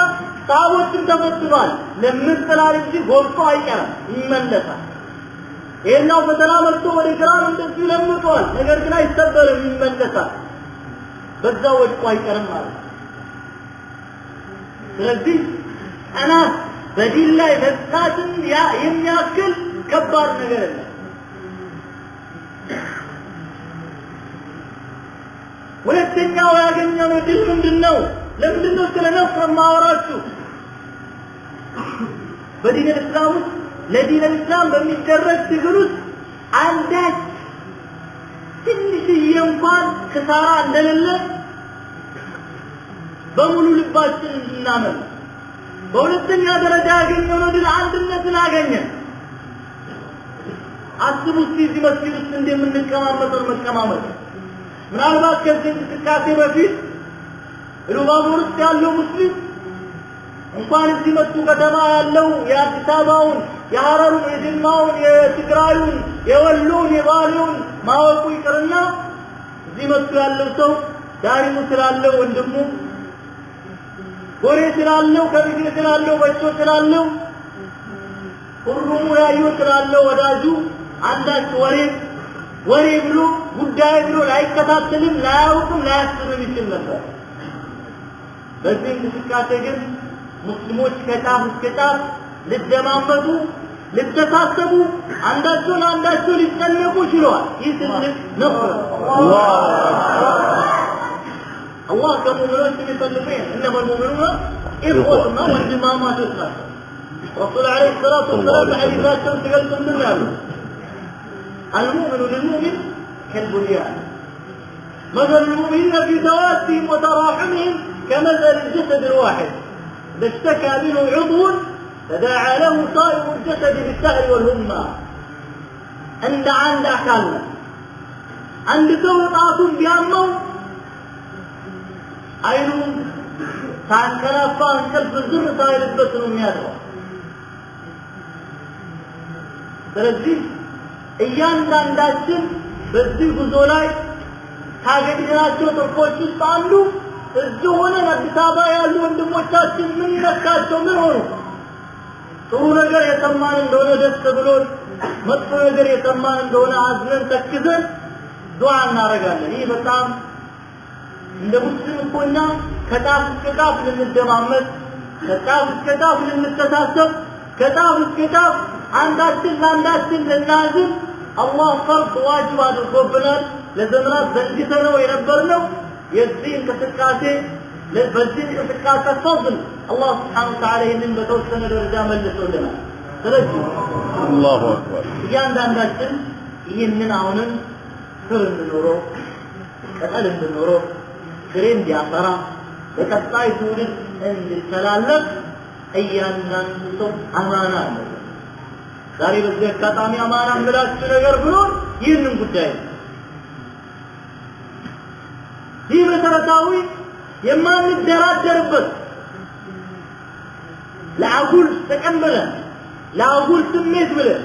ታቦችን ተፈትኗል ለምንጥላል እንጂ ጎልቶ አይቀርም ይመለሳል ይሄኛው ፈተና መጥቶ ወደ ግራም እንደዚህ ለምጧል ነገር ግን አይሰበርም ይመለሳል በዛው ወድቆ አይቀርም ማለት ስለዚህ አና በዲን ላይ መጥታትን የሚያክል ከባድ ነገር ነው ሁለተኛው ያገኘነው ድል ምንድነው ለምንድነው ስለነፍስ ማወራችሁ በዲን እስላም ለዲን እስላም በሚደረግ ትግል ውስጥ አንዳች ትንሽዬ እንኳን ክሳራ እንደሌለ በሙሉ ልባችን እንድናመን በሁለተኛ ደረጃ ያገኘነው ድል አንድነትን አገኘን አስቡት እዚህ መስጊድ ውስጥ እንደምንቀማመጠው መቀማመጥ ምናልባት ከዚህ እንቅስቃሴ በፊት ሩባቡር ውስጥ ያለው ሙስሊም እንኳን እዚህ መጡ ከተማ ያለው የአዲስ አበባውን የሐረሩን የጅማውን የትግራዩን የወሎን የባሌውን ማወቁ ይቅርና እዚህ መጡ ያለው ሰው ዳሪሙ ስላለው ወንድሙ ጎሬ ስላለው ከብጌ ስላለው በጮ ስላለው ሁሉም ያዩ ስላለው ወዳጁ አንዳች ወሬ ብሎ ጉዳይ ብሎ ላይከታተልም ላያውቅም ላያስብም ይችል ነበር በዚህ እንቅስቃሴ ግን ሙስሊሞች ከጫፍ እስከ ጫፍ ሊደማመጡ ሊተሳሰቡ አንዳቸው ሊጨነቁ ችለዋል ይህ ትልቅ ነበር አላህ ከሙእሚኖች የሚፈልገው እነማ المؤمنون إخوة ወንድማማቾች ናቸው ረሱል አለይሂ ሰላቱ ወሰላም በሐዲሳቸው ተገልጾልን ያሉ المؤمن للمؤمن كالبنيان مثل المؤمنين في توادهم وتراحمهم كمثل الجسد الواحد إذا اشتكى منه عضو تداعى له سائر الجسد بالسهر والهمة عند أحكامنا عند سوء بيامه عينهم تنكرفان كلب الزر سائر البسن ومياده ስለዚህ እያንዳንዳችን በዚህ ጉዞ ላይ ካገኘናቸው ጥቅሞች ውስጥ አንዱ እዚህ ሆነን አዲስ አበባ ያሉ ወንድሞቻችን ምን ነካቸው ምን ሆኑ ጥሩ ነገር የሰማን እንደሆነ ደስ ብሎን መጥፎ ነገር የሰማን እንደሆነ አዝነን ተክዘን ዱዓ እናደርጋለን ይህ በጣም እንደ ሙስሊም እኮኛ ከጫፍ እስከ ጫፍ ልንደማመጥ ከጫፍ እስከ ጫፍ ልንተሳሰብ ከጫፍ እስከ ጫፍ አንዳችን ለአንዳችን ልናዝን አላህ ፈርድ ዋጅብ አድርጎብናል ለዘመናት ዘንግተነው የነበርነው የዚህ እንቅስቃሴ በዚህ እንቅስቃሴ ፈضل الله سبحانه وتعالى ይህንን በተወሰነ ደረጃ መልሶልናል። ስለዚህ አላሁ አክበር እያንዳንዳችን ይህንን አሁንም ስር እንኖረው ቅጠል እንኖረው ፍሬ እንዲያፈራ በቀጣይ ትውልድ እንዲተላለፍ እያንዳንዱ ሰው አማና አለው። ዛሬ በዚህ አጋጣሚ አማና እንላችሁ ነገር ብሎን ይህንን ጉዳይ ይህ መሰረታዊ የማንደራደርበት ለአጉል ተቀበለን ለአጉል ስሜት ብለን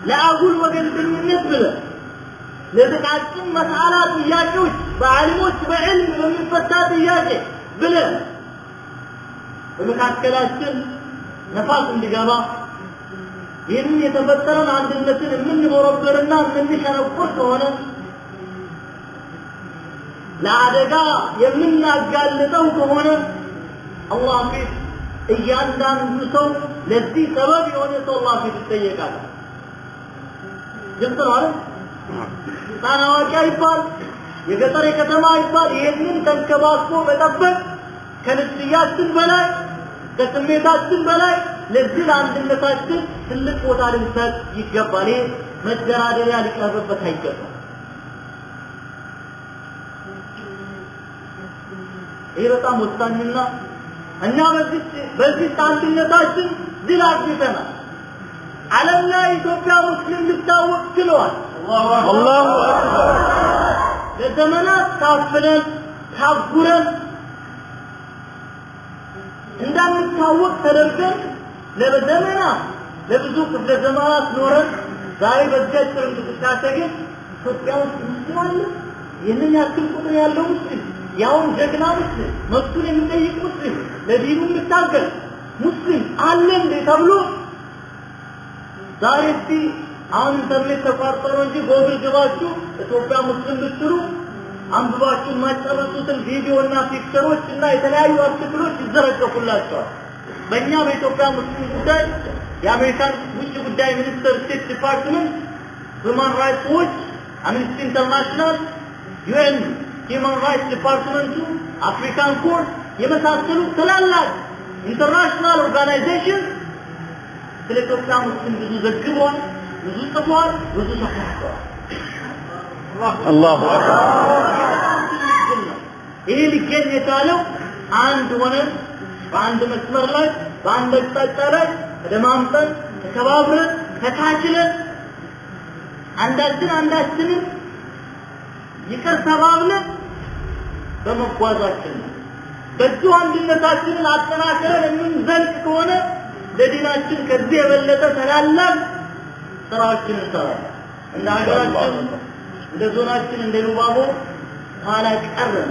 ለአጉል ወገንተኝነት ብለን ለጥቃቅን መስአላት ጥያቄዎች በዓሊሞች በዕልም በሚፈታ ጥያቄ ብለን በመካከላችን ነፋስ እንዲገባ ይህን የተፈጠረውን አንድነትን የምንቦረብርና የምንሸነቆር ከሆነ ለአደጋ የምናጋልጠው ከሆነ አላህ ፊት እያንዳንዱ ሰው ለዚህ ሰበብ የሆነ ሰው አላህ ፊት ይጠየቃል። ግልጽ ነው አይደል? ሕፃን አዋቂ አይባል፣ የገጠር የከተማ አይባል። ይህንን ተንከባክቦ መጠበቅ ከንስያችን በላይ ከስሜታችን በላይ ለዚህ ለአንድነታችን ትልቅ ቦታ ልንሰጥ ይገባል። ይህ መደራደሪያ ሊቀርብበት አይገባም። ይህ በጣም ወሳኝና እኛ በዚህ አንድነታችን ድል አግኝተናል። ዓለም ላይ ኢትዮጵያ ሙስሊም ልታወቅ ችሏል። አላሁ አክበር ለዘመናት ታፍነን ታጉረን እንዳንታወቅ ተደርገን ለዘመናት ለብዙ ክፍለ ዘመናት ኖረን ዛሬ በዚያ ጥር እንቅስቃሴ ግን ኢትዮጵያ ውስጥ ሙስሊም አለ። ይህንን ያክል ቁጥር ያለው ሙስሊም ያውን ጀግና ሙስሊም መብቱን የሚጠይቅ ሙስሊም ለዲኑ የሚታገል ሙስሊም አለ እንዴ ተብሎ ዛሬ እስቲ አሁን ኢንተርኔት ተቋርጦ ነው እንጂ ጎግል ገባችሁ ኢትዮጵያ ሙስሊም ብትሉ አንብባችሁ የማትጨርሱትን ቪዲዮና ፒክቸሮች እና የተለያዩ አርቲክሎች ይዘረገፉላችኋል። በእኛ በኢትዮጵያ ሙስሊም ጉዳይ የአሜሪካን ውጭ ጉዳይ ሚኒስቴር ስቴት ዲፓርትመንት፣ ሁማን ራይትስ ዎች፣ አምነስቲ ኢንተርናሽናል፣ ዩኤን ሂውማን ራይትስ ዲፓርትመንቱ፣ አፍሪካን ኮርት የመሳሰሉ ትላላቅ ኢንተርናሽናል ኦርጋናይዜሽን ስለ ኢትዮጵያ ሙስሊም ብዙ ዘግበዋል፣ ብዙ ጽፈዋል፣ ብዙ ሰፍረዋል። አላሁ አክበር ይሄ ሊገኝ የቻለው አንድ ሆነን በአንድ መስመር ላይ በአንድ አቅጣጫ ላይ ተደማምጠን ተከባብረን ተካችለን አንዳችንን ይቅር ተባብለን በመጓዛችን ነው። በዚሁ አንድነታችንን አጠናክረን የምንዘልቅ ከሆነ ለዲናችን ከዚህ የበለጠ ታላላቅ ስራዎችን እንሰራለን። እንደ ሀገራችን እንደ ዞናችን እንደ ሉባቦ ኋላ ቀረን፣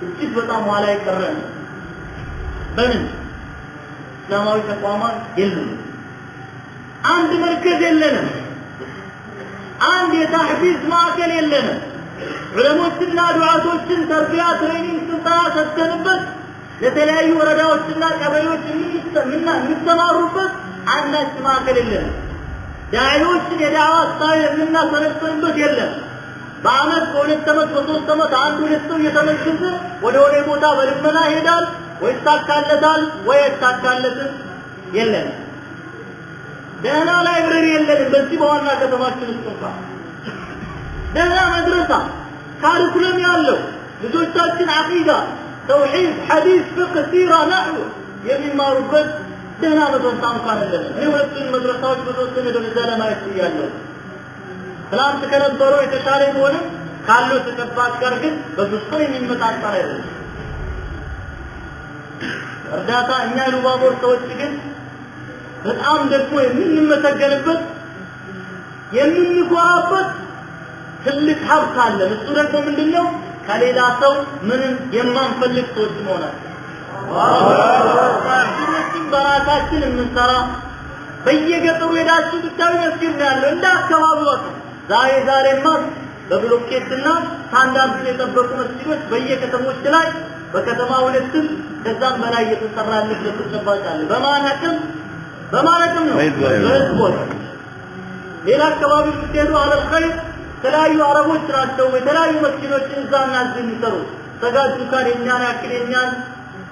እጅግ በጣም ኋላ ቀረን። በምን እስላማዊ ተቋማት የሉም። አንድ መርከዝ የለንም። አንድ የታህፊዝ ማዕከል የለንም። ዑለሞችና ዱዓቶችን ተርቢያ ትሬኒንግ ስልጠና ሰጥተንበት ለተለያዩ ወረዳዎችና ቀበሌዎች የሚሰማሩበት አንዳች ማዕከል የለንም። ዳዒዎችን የዳዕዋ ስታይል የምናሰለጥንበት የለም። በአመት በሁለት ዓመት በሶስት ዓመት አንድ ሁለት ሰው እየተመለሰ ወደ ቦታ በልመና ይሄዳል። ወይ ይሳካለታል ወይ አይሳካለትም። የለም። ደህና ላይብረሪ የለንም። በዚህ በዋና ከተማችን ውስጥ እንኳን ደህና መድረሳ ካሪኩለም ያለው ልጆቻችን አቂዳ፣ ተውሂድ፣ ሐዲስ፣ ፍቅህ፣ ሲራ፣ ነህው የሚማሩበት ደህና መድረሳ እንኳን የለንም። እኔ ሁለቱን መድረሳዎች በተወሰነ ደረጃ ለማየት ችያለሁ። ትናንት ከነበረው የተሻለ ቢሆንም ካለው ተጨባጭ ጋር ግን በፍጹም የሚመጣጠር አይደለም። እርዳታ እኛ ሉባቦር ሰዎች ግን በጣም ደግሞ የምንመሰገንበት የምንኮራበት ትልቅ ሀብት አለን። እሱ ደግሞ ምንድነው? ከሌላ ሰው ምንም የማንፈልግ ሰዎች መሆናችን። ሰዎችን በራሳችን የምንሰራ በየገጠሩ ሄዳችሁ ብታዩ መስጊድ ነው ያለው እንደ አካባቢው ዛሬማ በብሎኬትና ስታንዳርዱን የጠበቁ መስጊዶች በየከተሞች ላይ በከተማ ሁለትም ከዛም በላይ እየተሰራ ያለበት ተጨባጭ አለ። በማለትም ነው በህዝቦች ሌላ አካባቢ ብትሄዱ አለል ኸይር የተለያዩ አረቦች ናቸው የተለያዩ መስጊዶችን እዛና እዚህ የሚሰሩ ሰጋጅ እንኳን የኛን ያክል የኛን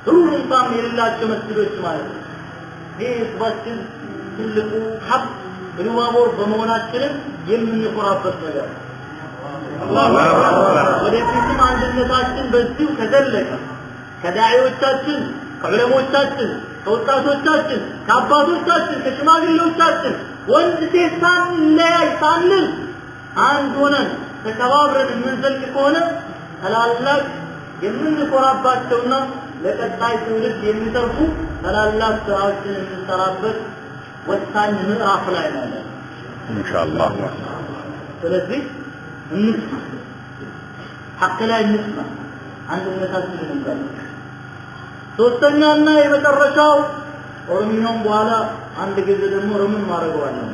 ሩህ እንኳን የሌላቸው መስጊዶች ማለት ነው። ይህ ህዝባችን ትልቁ ሀብት ኢሉባቦር በመሆናችንም የምንኮራበት ነገር ወደፊትም አንድነታችን በዚሁ ከዘለቀ ከዳዒዎቻችን ከዑለሞቻችን ከወጣቶቻችን ከአባቶቻችን ከሽማግሌዎቻችን ወንድ ሴት ሳንለያይ ሳንል አንድ ሆነን ተከባብረን የምንዘልቅ ከሆነ ታላላቅ የምንኮራባቸውና ለቀጣይ ትውልድ የሚተርፉ ታላላቅ ስራዎችን የምንሰራበት ወሳኝ ምዕራፍ ላይ ነን ኢንሻአላህ። ስለዚህ እንስማ፣ ሐቅ ላይ እንስማ፣ አንድነታችንን እንጠብቅ። ሶስተኛና የመጨረሻው ኦሮምኛውን በኋላ አንድ ጊዜ ደግሞ ኦሮምን ማድረገዋለሁ።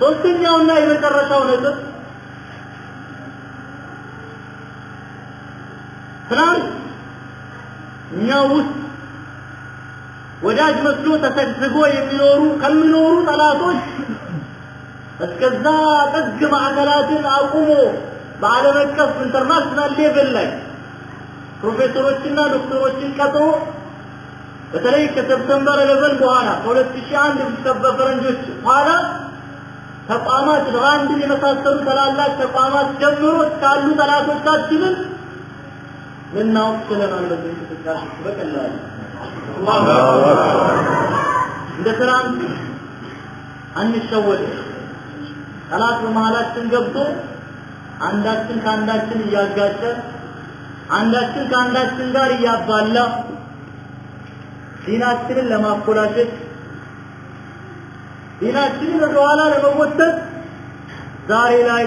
ሶስተኛውና የመጨረሻው ነጥብ ትናንት እኛ ውስጥ ወዳጅ መስሎ ተሰግስጎ ከሚኖሩ ጠላቶች እስከዛ ጥግ ማዕከላትን አቁሞ በዓለም አቀፍ ኢንተርናሽናል ሌቭል ላይ ፕሮፌሰሮችና ዶክተሮችን ቀጥሮ በተለይ ከሰፕተምበር 11 በኋላ ከ2001 በፈረንጆች በኋላ ተቋማት ራንድን የመሳሰሉ ታላላቅ ተቋማት ጀምሮ ካሉ ጠላቶቻችንን ልናውቅ ችለናል። በዚህ እንቅስቃሴ በቀላሉ እንደ ትናንት አንሸወድም። ጠላት በመሃላችን ገብቶ አንዳችን ከአንዳችን እያጋጨ አንዳችን ከአንዳችን ጋር እያባላ ዲናችንን ለማኮላሸት ዲናችንን ወደ ኋላ ለመወተት ዛሬ ላይ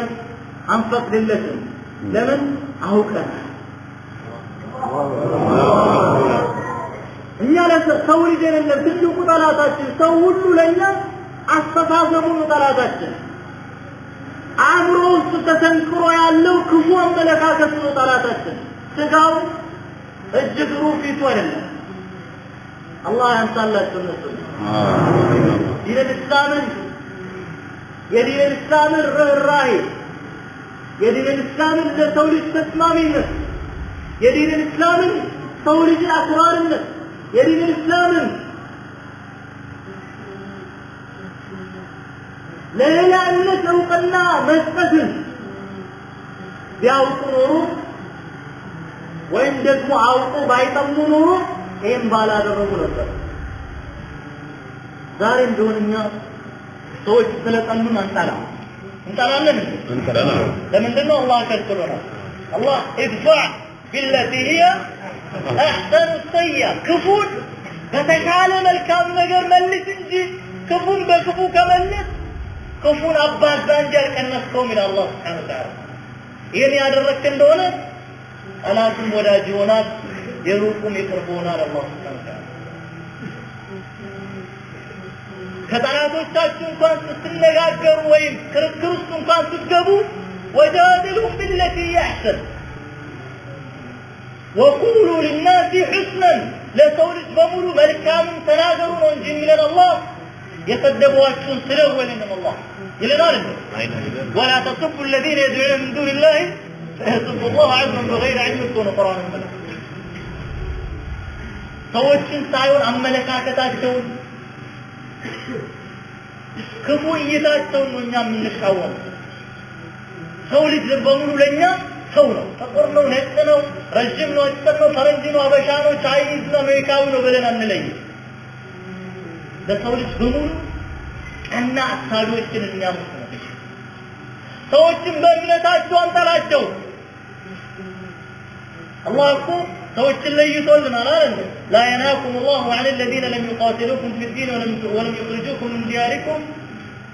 አንፈቅድለትም። ለምን? አውቀን እኛ ለሰው ልጅ አይደለም ትልቁ ጠላታችን ሰው ሁሉ ለኛ አስተሳሰቡ ነው ጠላታችን። አእምሮ ውስጥ ተሰንቅሮ ያለው ክፉ አመለካከት ነው ጠላታችን። ስጋው እጅግሩ ፊቱ አይደለም። አላህ ያንሳላችሁ እነሱ የዲን እስላምን ርህራሄ የዲን እስላምን ለሰው ልጅ ተስማሚነት የዲን እስላምን ሰው ልጅ አክባሪነት የዲን እስላምን ለሌላ እምነት እውቅና መስጠትን ቢያውቁ ኖሮ ወይም ደግሞ አውቁ ባይጠሙ ኖሮ ይህም ባላደረጉ ነበር። ዛሬ እንደሆነ እኛ ሰዎች ስለጠሉን እንጠላለን። ለምንድን ነው? አላህ ከልክሎናል። አላህ ኢድፋዕ ቢለቲ ሂየ አሕሰኑ ሰይአ ክፉን በተሻለ መልካም ነገር መልስ እንጂ ክፉን በክፉ ከመለስ ክፉን አባዛ እንጂ አልቀነስከውም ይላል አላህ ሱብሓነሁ ወተዓላ። ይህን ያደረግክ እንደሆነ ጠላትም ወዳጅ ይሆናል፣ የሩቁም የቅርብ ይሆናል። አላህ ሱብሓነሁ ወተዓላ ከጠላቶቻችሁ እንኳን ስትነጋገሩ ወይም ክርክር ውስጥ እንኳን ስትገቡ ወጃድልሁም ቢለቲ ሂየ አሕሰን ወቁሉ ሊናሲ ሑስነን ለሰው ልጅ በሙሉ መልካምን ተናገሩ ነው እንጂ የሚለን አላህ የሰደቧችሁን ስደቡ ወይንም አላህ ይለናል። ወላ ተስቡ الذين يدعون من دون الله فيسبوا الله عدوا بغير علم كون قرآن الملك ሰዎችን ሳይሆን አመለካከታቸውን ክፉ እይታቸውን ነው እኛ የምንቃወም። ሰው ልጅ በሙሉ ለኛ ሰው ነው። ጥቁር ነው፣ ነጭ ነው፣ ረጅም ነው፣ አጭር ነው፣ ፈረንጅ ነው፣ አበሻ ነው፣ ቻይኒዝ ነው፣ አሜሪካዊ ነው ብለን አንለይም። ለሰው ልጅ በሙሉ ቀና አሳቢዎችን የሚያምኑ ሰዎችን በእምነታቸው አንጠላቸው። አላህ እኮ ሰዎችን ለይቶልናል አይደል? ላ የንሃኩም አላሁ ዐን الذين لم يقاتلوكم في الدين ولم يخرجوكم من دياركم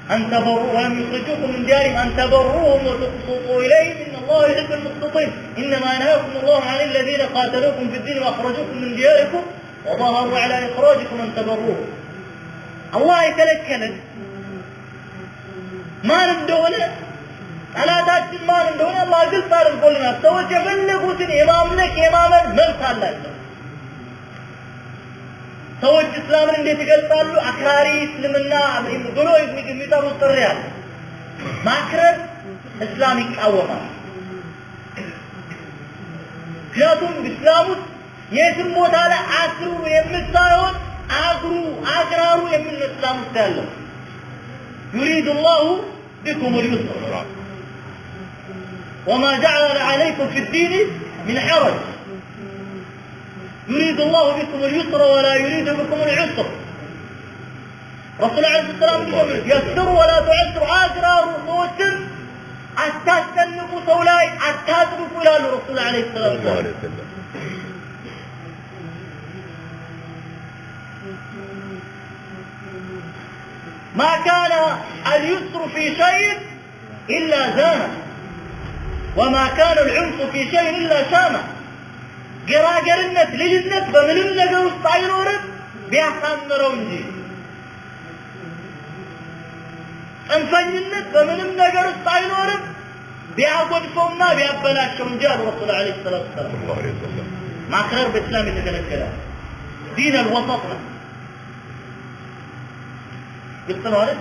أن تبروا ولم يخرجوكم من ديارهم أن تبروهم وتقسطوا إليهم إن الله يحب المقسطين إنما ينهاكم الله عن الذين قاتلوكم في الدين وأخرجوكم من دياركم وظاهروا على إخراجكم أن تبروهم. الله يكلكلن ما ندونه ጠላታችን ማን እንደሆነ አላህ ግልጽ አድርጎልናል። ሰዎች የፈለጉትን የማምለክ የማመን መብት አላቸው። ሰዎች እስላምን እንዴት ይገልጻሉ? አክራሪ እስልምና ብሎ የሚጠሩት ጥሪ አለ። ማክረር እስላም ይቃወማል። ምክንያቱም እስላም የትም ቦታ ላይ አስሩ የምታዩት አግራሩ የሚል እስላም ውስጥ ያለው يريد الله بكم اليسر وما جعل عليكم في الدين من حرج يريد الله بكم اليسر ولا يريد بكم العسر رسول الله عليه السلام يسر ولا تعسر أقرار وتر أتستنقوا سولاي أتاتركوا إلى رسول الله عليه السلام ما كان اليسر في شيء إلا زانه وما كان العنف في شيء إلا شامه قراقرنت لجنت بمنم نقر الصعيرورب بيحمروا انجي انفنجنت بمنم نقر الصعيرورب بيعقود فومنا بيعبلاش انجال رسول عليه الصلاة والسلام مع خير بإسلام يتكلم الكلام دين الوسط يقتلوا عليه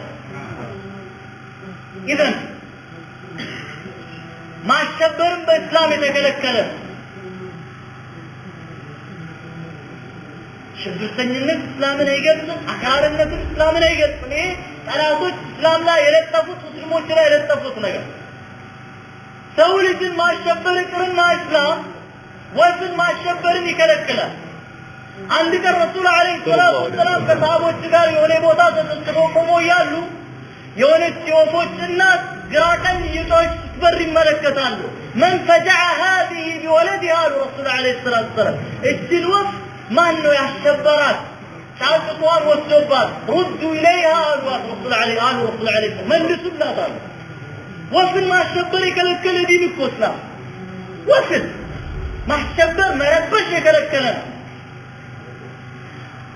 إذن ما الشبرن بإسلام يتكلم الكلام ሽብርተኝነት እስላምን አይገልጽም አክራሪነት እስላምን አይገልጽም ይሄ ጠላቶች እስላም ላይ የለጠፉት ሙስሊሞች ላይ የለጠፉት ነገር ሰው ልጅን ማሸበር ይቅርና እስላም ወስን ማሸበርን ይከለክላል አንድ ቀን ረሱል አለይሂ ሰላቱ ወሰላም ከሰሃቦች ጋር የሆነ ቦታ ተሰብስበው ቆመው ያሉ የሆነች የወፎች እናት ግራ ቀኝ እየጮኸች ስትበር ይመለከታሉ من فجع هذه بولدها رسول عليه الصلاة والسلام እጅል ወፍ ما انه يحشبرات شاططوان والسوبات ردوا اليها رسول عليه رسول عليه من رسولنا طال وفل ما الشبر يكلكل دين الكوسلا وفل ما الشبر ما يربش يكلكلنا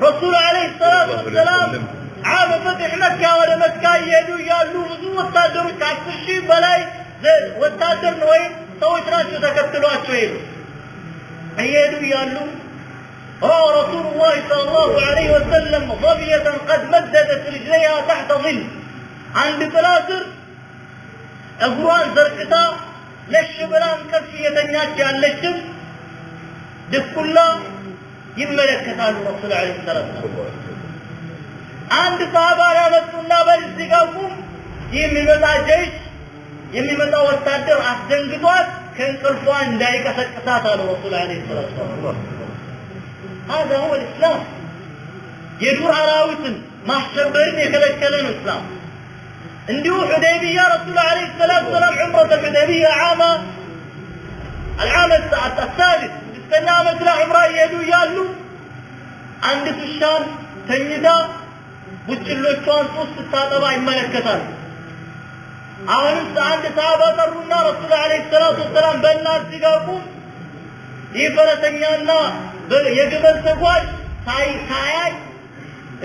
رسول عليه الصلاة والسلام عام فتح مكة ولا مكة يدو يالو وزو وتادروا تعفشي بلاي وتادر نوين سويت راشو تكتلوا اتويلو يدو يالو رسول الله صلى الله عليه وسلم ظبية قد مددت رجليها تحت ظل عند ثلاثر أقران زرقتا للشبران كفية الناس عن للشب دفلا يملكتان رسول عليه الصلاة والسلام عند صحابة رسولنا بالزقاقهم يممتا جيش يممتا والتادر أحسن قطوات كان قلفوان دائك سكتاتا رسول عليه الصلاة والسلام هذا هو الإسلام يدور عراوة ما حشبرين يكلكلن الإسلام عنده حديبية رسول الله عليه الصلاة والسلام عمرة الحديبية العام الثالث استنامت له عمرة يدو يالو عند الشام تنيدا بوچلو الشوان صوص التاطبع الملكتان عند صحابة الرنا رسول الله عليه الصلاة والسلام بالناس تقاقوا يفرتنيانا የግመል ተጓዥ ሳያይ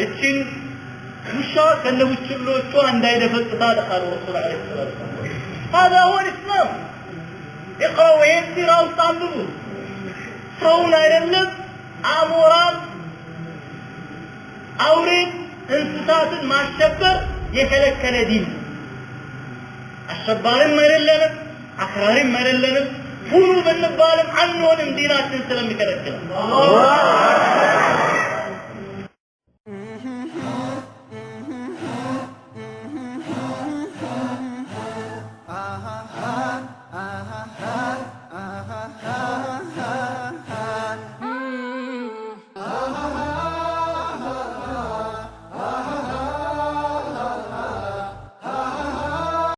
እቺን ውሻ ከነውጭሎቿ እንዳይደፈጥታ አለ ረሱል አለይሂ ሰላቱ هذا هو الاسلام اقرأوا ويسيروا وتعبدوا ሰውን አይደለም አሞራን አውሬን እንስሳትን ማሸበር የከለከለ ዲን አሸባሪም አይደለም አክራሪም አይደለም ሁሉ ብንባልም አንሆንም ዲናችን ስለሚከለክል